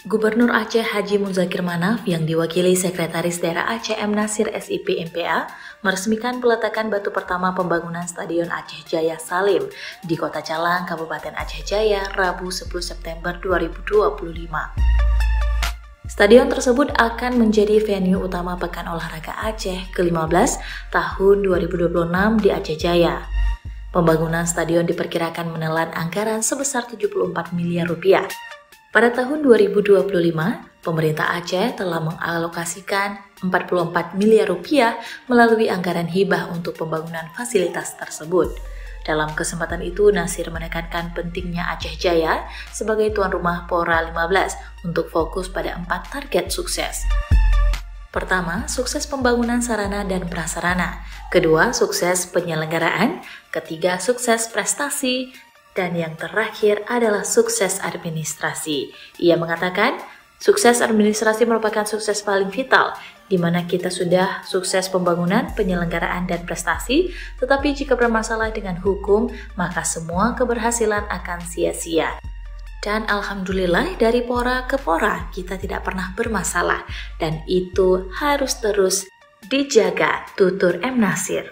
Gubernur Aceh Haji Muzakir Manaf yang diwakili Sekretaris Daerah Aceh M. Nasir SIP MPA meresmikan peletakan batu pertama pembangunan Stadion Aceh Jaya Salim di Kota Calang, Kabupaten Aceh Jaya, Rabu 10 September 2025. Stadion tersebut akan menjadi venue utama Pekan Olahraga Aceh ke-15 tahun 2026 di Aceh Jaya. Pembangunan stadion diperkirakan menelan anggaran sebesar 74 miliar rupiah. Pada tahun 2025, pemerintah Aceh telah mengalokasikan 44 miliar rupiah melalui anggaran hibah untuk pembangunan fasilitas tersebut. Dalam kesempatan itu, Nasir menekankan pentingnya Aceh Jaya sebagai tuan rumah Pora 15 untuk fokus pada 4 target sukses. Pertama, sukses pembangunan sarana dan prasarana. Kedua, sukses penyelenggaraan. Ketiga, sukses prestasi. Dan yang terakhir adalah sukses administrasi. Ia mengatakan, sukses administrasi merupakan sukses paling vital, di mana kita sudah sukses pembangunan, penyelenggaraan, dan prestasi, tetapi jika bermasalah dengan hukum, maka semua keberhasilan akan sia-sia. Dan alhamdulillah dari pora ke pora kita tidak pernah bermasalah, dan itu harus terus dijaga, tutur M. Nasir.